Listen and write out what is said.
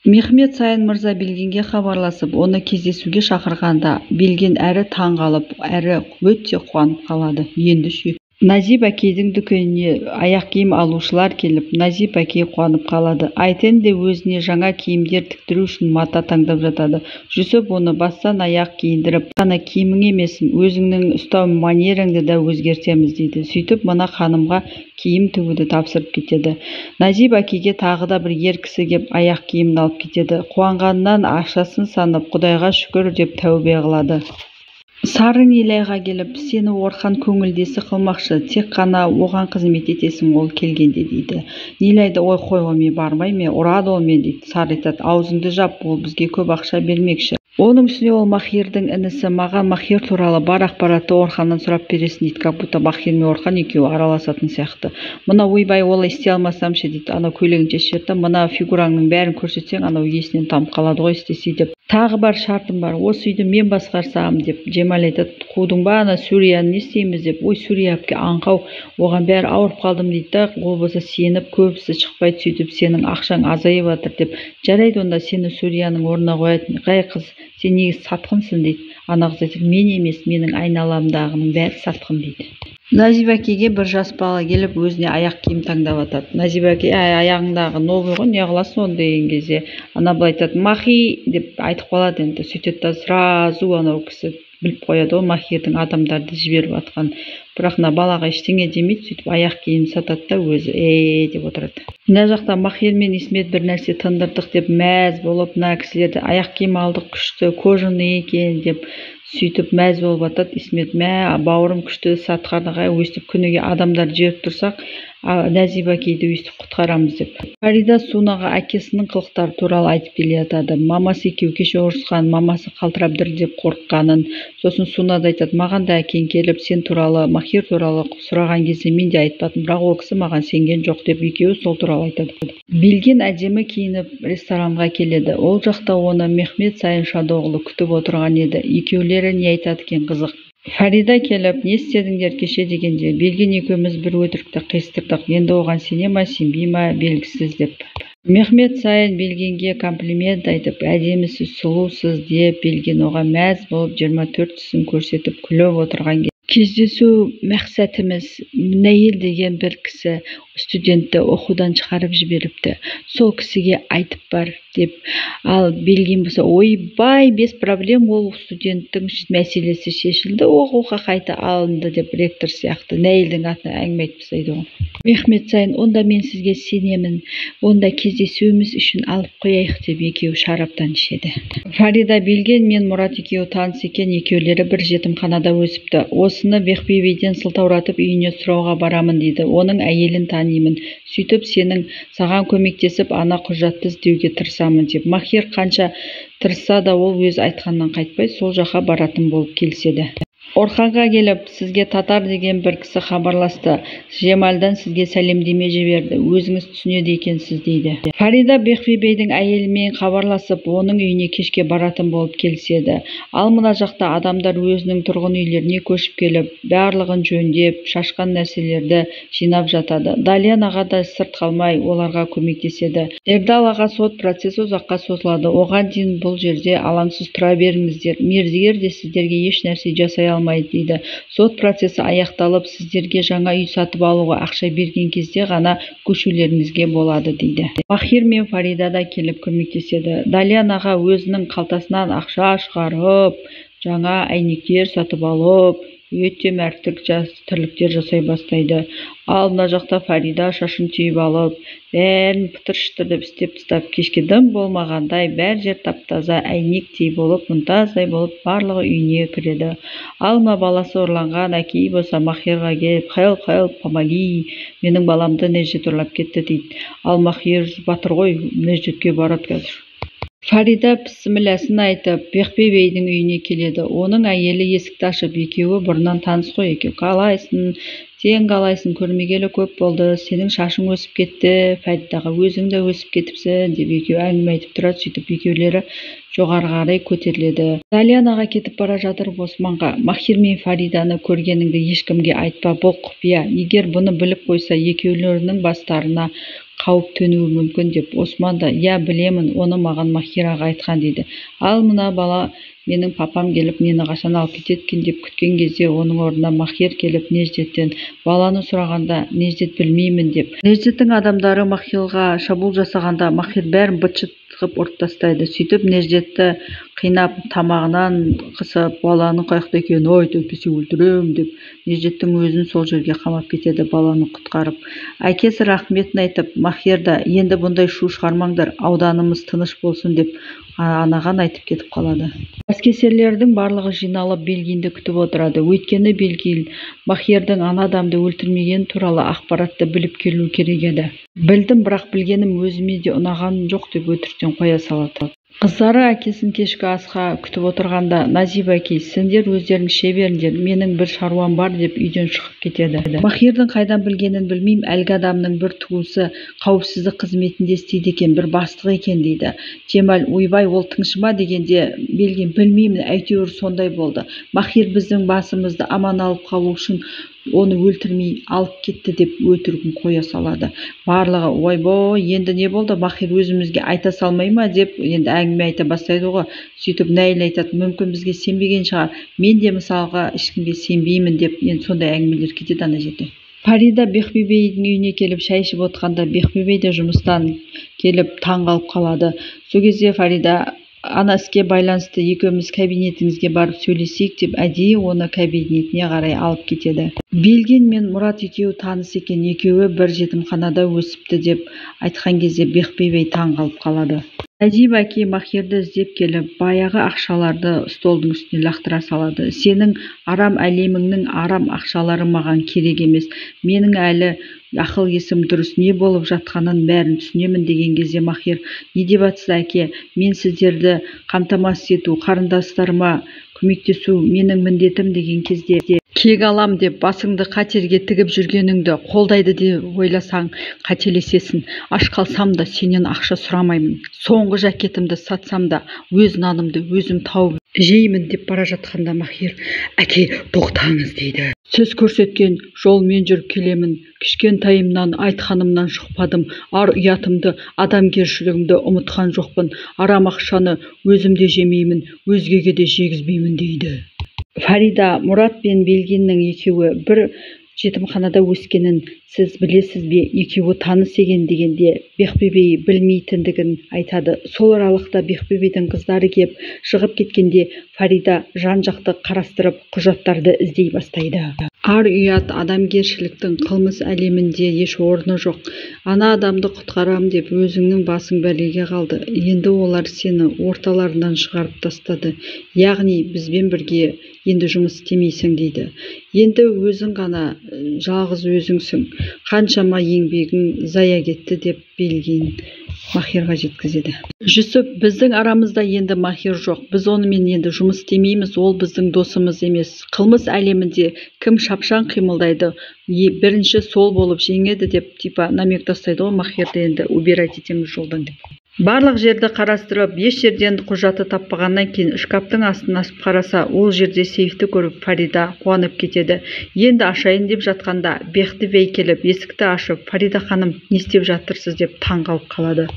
Мехмет Сайын мырза Белгенге хабарласып, оны кездесуге шақырғанда, Белген әрі таң қалып, әрі өте қуанып қалады. Енді ше. Назип әкейдің дүкеніне аяқ киім алушылар келіп, Назип әкей қуанып қалады. Айтен де өзіне жаңа киімдер тіктіру үшін мата таңдап жатады. Жүсіп оны бастан аяқ киіндіріп, қана киімің емесін, өзіңнің ұстау манеріңді да өзгертеміз дейді. Сөйтіп мына ханымға киім тігуді тапсырып кетеді. Назип әкеге тағы да бір ер кісі кеп аяқ киімін алып кетеді. Қуанғаннан ақшасын санып, Құдайға шүкір деп тәубе қылады. Сары Нилайға келіп, сені Орхан көңілдесі қылмақшы, тек қана оған қызмет етесің ол келгенде дейді. Нилайды ой қой ол мен бармай ме, ұрады ол мен дейді. Сары айтады, аузыңды жап, ол бізге көп ақша бермекші. Оның үстіне ол Махирдің інісі, маған Махир туралы бар ақпаратты Орханнан сұрап бересің дейді, как будто Махир мен Орхан екеуі араласатын сияқты. Мына ойбай олай істей алмасамшы дейді, анау көйлегін шешіп жіберді, мына фигураңның бәрін көрсетсең, анау есінен тамып қалады ғой істесе деп. Тағы бар шартым бар, осы үйді мен басқарсам деп. Жемал айтады, қудың ба ана Сүрияны не істейміз деп. Ой, Сүрия әпке аңқау, оған бәрі ауырып қалдым дейді, ол болса сеніп көбісі шықпайды, сөйтіп сенің ақшаң азайып жатыр деп. Жарайды онда сені Сүрияның орнына қоятын. Қай қыз, сен неге сатқынсың дейді. Ана қыз айтады, мен емес, менің айналамдағының бәрі сатқын дейді. Назип әкеге бір жас бала келіп өзіне аяқ киім таңдап атады. Назип әке, аяғыңдағы новый ғой, не қыласың оны деген кезде, ана былай айтады, Махи деп айтып қалады енді. Сөйтеді да сразу анау кісі біліп қояды ғой Махирдің адамдарды жіберіп атқан. Бірақ мына балаға ештеңе демейді, сөйтіп аяқ киім сатады да өзі деп отырады. Мына жақта Махир мен Исмет бір нәрсе тындырдық деп мәз болып, мына кісілерді аяқ киім алдық күшті, кожаный екен деп сөйтіп мәз болып атады. Исмет, бауырым күшті, сатқанға өстіп күніге адамдар жіберіп тұрсақ, Назип әкейді өстіп құтқарамыз деп. Фарида Сунаға әкесінің қылықтары туралы айтып келе жатады. Мамасы екеуі кеше ұрысқан, мамасы қалтырап дір қорыққанын. Сосын Суна да айтады, маған да әкең келіп сен туралы, Махир туралы сұраған кезде мен де айтпадым, бірақ ол кісі маған сенген жоқ деп екеуі сол туралы айтады. Белген әдемі киініп ресторанға келеді. Ол жақта оны Мехмет Сайын Шадоғлы күтіп отырған еді. Екеулері не айтады екен қызық. Фарида келіп, не істедіңдер кеше дегенде, Белген екеуміз бір өтірікті қиыстырдық, енді оған сене ма, сенбей ма белгісіз деп. Мехмет Сайын Белгенге комплимент айтып, әдемісіз, сұлусыз деп, Белген оған мәз болып 24 тісін көрсетіп күліп отырған кездесу мақсатымыз Нәйіл деген бір кісі студентті оқудан шығарып жіберіпті. Сол кісіге айтып бар деп. Ал Белген болса, ойбай, без проблем, ол студенттің мәселесі шешілді, оқуға қайта алынды деп ректор сияқты Нәйілдің атына әңгіме айтып тастайды ғой. Мехмет Сайын, онда мен сізге сенемін, онда кездесуіміз үшін алып қояйық деп екеуі шараптан ішеді. Фарида, Белген мен Мұрат екеуі таныс екен, екеулері бір жетімханада өсіпті. Осыны Бехбебейден сылтауратып үйіне сұрауға барамын дейді. Оның әйелін танимын. Сөйтіп сенің саған көмектесіп ана құжатты іздеуге тырысамын деп. Махир қанша тырысса да ол өз айтқаннан қайтпай сол жаққа баратын болып келіседі. Орханға келіп, сізге татар деген бір кісі хабарласты. Жемалдан сізге сәлемдеме жіберді. Өзіңіз түсінеді екенсіз дейді. Фарида Бехбебейдің әйелімен хабарласып, оның үйіне кешке баратын болып келіседі. Ал мына жақта адамдар өзінің тұрғын үйлеріне көшіп келіп, барлығын жөндеп, шашқан нәрселерді жинап жатады. Далиян аға да сырт қалмай оларға көмектеседі. Ердал аға сот процесі ұзаққа созылады. Оған дейін бұл жерде алаңсыз тұра беріңіздер. Мердігер де сіздерге еш нәрсе жасай алмайды дейді. Сот процесі аяқталып, сіздерге жаңа үй сатып алуға ақша берген кезде ғана көшулеріңізге болады дейді. Махир мен Фарида да келіп көмектеседі. Далиян аға өзінің қалтасынан ақша шығарып, жаңа әйнектер сатып алып, өте мәрттік тірліктер жасай бастайды. Ал мына жақта Фарида шашын түйіп алып, бәрін пытыр-шытырдып істеп тастап, кешке дым болмағандай бәр жер тап-таза әйнектей болып, мұнтаздай болып барлығы үйіне кіреді. Ал мына баласы ұрланған әкей болса Махирға келіп, «Хел, помоги, менің баламды Нәжет ұрлап кетті» дейді. Ал Махир батыр ғой, Нәжетке барады қазір. Фарида пісіміләсін айтып, Бехбебейдің үйіне келеді. Оның әйелі есікті ашып, екеуі бұрыннан таныс қой, екеуі қалайсың, сен қалайсың, көрмегелі көп болды, сенің шашың өсіп кетті, Фаридаға өзің де өсіп кетіпсің деп екеуі әңгіме айтып тұрады. Сөйтіп екеулері жоғары қарай көтеріледі. Далиян аға кетіп бара жатыр Османға, Махир мен Фариданы көргеніңді ешкімге айтпа, бұл құпия. Егер бұны біліп қойса, екеулерінің бастарына қауіп төнуі мүмкін деп. Осман да: «Я білемін, оны маған Махир аға айтқан» дейді. Ал мына бала: «Менің папам келіп мені қашан алып кетеді екен» деп күткен кезде оның орнына Махир келіп Неждеттен баланы сұрағанда Неждет білмеймін деп. Неждеттің адамдары Махирға шабуыл жасағанда Махир бәрін быт-шыт қып ұрып тастайды. Сөйтіп Неждетті қинап тамағынан қысып, баланың қайықта екенін айт, әйтпесе өлтірем деп Неждеттің өзін сол жерге қамап кетеді, баланы құтқарып. Әкесі рахметін айтып, Махир да: «Енді бұндай шу шығармаңдар, ауданымыз тыныш болсын» деп анаған айтып кетіп қалады. Әскерилердің барлығы жиналып Белгинді күтіп отырады. Өйткені Белгин Махирдің ана адамды өлтірмегені туралы ақпаратты біліп келу керек еді. «Білдім, бірақ білгенім өзіме де ұнаған жоқ» деп өтіріктен қоя салады. Қыздары әкесін кешкі асқа күтіп отырғанда Назиба әкей: «Сендер өздерің іше беріңдер, менің бір шаруам бар» деп үйден шығып кетеді. Махирдің қайдан білгенін білмеймін, әлгі адамның бір туысы қауіпсіздік қызметінде істейді екен, бір бастық екен дейді. Жемал: «Ойбай, ол тыңшыма» дегенде Белгин: «Білмеймін, әйтеуір сондай болды. Махир біздің басымызды аман алып қалу үшін оны өлтірмей алып кетті» деп өтірігін қоя салады. Барлығы: «Ойбой, енді не болды? Махир өзімізге айта салмай ма?» деп енді әңгіме айта бастайды ғой. Сөйтіп Нәйл айтады: «Мүмкін бізге сенбеген шығар. Мен де мысалға ешкімге сенбеймін» деп енді сондай әңгімелер кетеді ана жерде. Фарида Бехбибейдің үйіне келіп шай ішіп отқанда Бехбибей де жұмыстан келіп таң қалып қалады. Сол кезде Фарида: «Ана іске байланысты екеуміз кабинетіңізге барып сөйлесейік» деп әдейі оны кабинетіне қарай алып кетеді. Белгин мен Мұрат екеуі таныс екен, екеуі бір жетімханада өсіпті деп айтқан кезде Бехбибей таң қалып қалады. Назиба әке Махирді іздеп келіп, баяғы ақшаларды столдың үстіне лақтыра салады. «Сенің арам әлеміңнің арам ақшалары маған керек емес. Менің әлі ақыл есім дұрыс, не болып жатқанын бәрін түсінемін» деген кезде Махир: «Не деп жатсыз әке? Мен сіздерді қамтамасыз ету, қарындастарыма көмектесу менің міндетім» деген кезде: «Кек алам деп басыңды қатерге тігіп жүргеніңді қолдайды деп ойласаң қателесесің. Аш қалсам да сенен ақша сұрамаймын. Соңғы жакетімді сатсам да өз нанымды өзім тауып жеймін» деп бара жатқанда Махир: «Әке, тоқтаңыз» дейді. «Сіз көрсеткен жолмен жүріп келемін. Кішкентайымнан айтқанымнан шықпадым. Ар ұятымды, адамгершілігімді ұмытқан жоқпын. Арам ақшаны өзім де жемеймін, өзгеге де жегізбеймін» дейді. Фарида: «Мұрат пен Белгиннің екеуі бір жетімханада өскенін сіз білесіз бе? Екеуі таныс екен» дегенде Бехбибей білмейтіндігін айтады. Сол аралықта Бехбибейдің қыздары кеп шығып кеткенде Фарида жан-жақты қарастырып құжаттарды іздей бастайды. Ар ұят, адамгершіліктің қылмыс әлемінде еш орны жоқ. Ана адамды құтқарам деп өзіңнің басың бәлеге қалды. Енді олар сені орталарынан шығарып тастады. Яғни бізбен бірге енді жұмыс істемейсің дейді. Енді өзің ғана жалғыз өзіңсің. Қаншама еңбегің зая кетті» деп Белгин Махирға жеткізеді. «Жүсіп, біздің арамызда енді Махир жоқ. Біз онымен енді жұмыс істемейміз, ол біздің досымыз емес. Қылмыс әлемінде кім шапшаң қимылдайды, бірінші сол болып жеңеді» деп типа намек тастайды ғой Махирді: «Енді убирать етеміз жолдан» деп. Барлық жерді қарастырып, еш жерден құжаты таппағаннан кейін шкаптың астын ашып қараса, ол жерде сейфті көріп Фарида қуанып кетеді. Енді ашайын деп жатқанда Бехбибей келіп есікті ашып: «Фарида ханым, не істеп жатырсыз?» деп таң қалып қалады.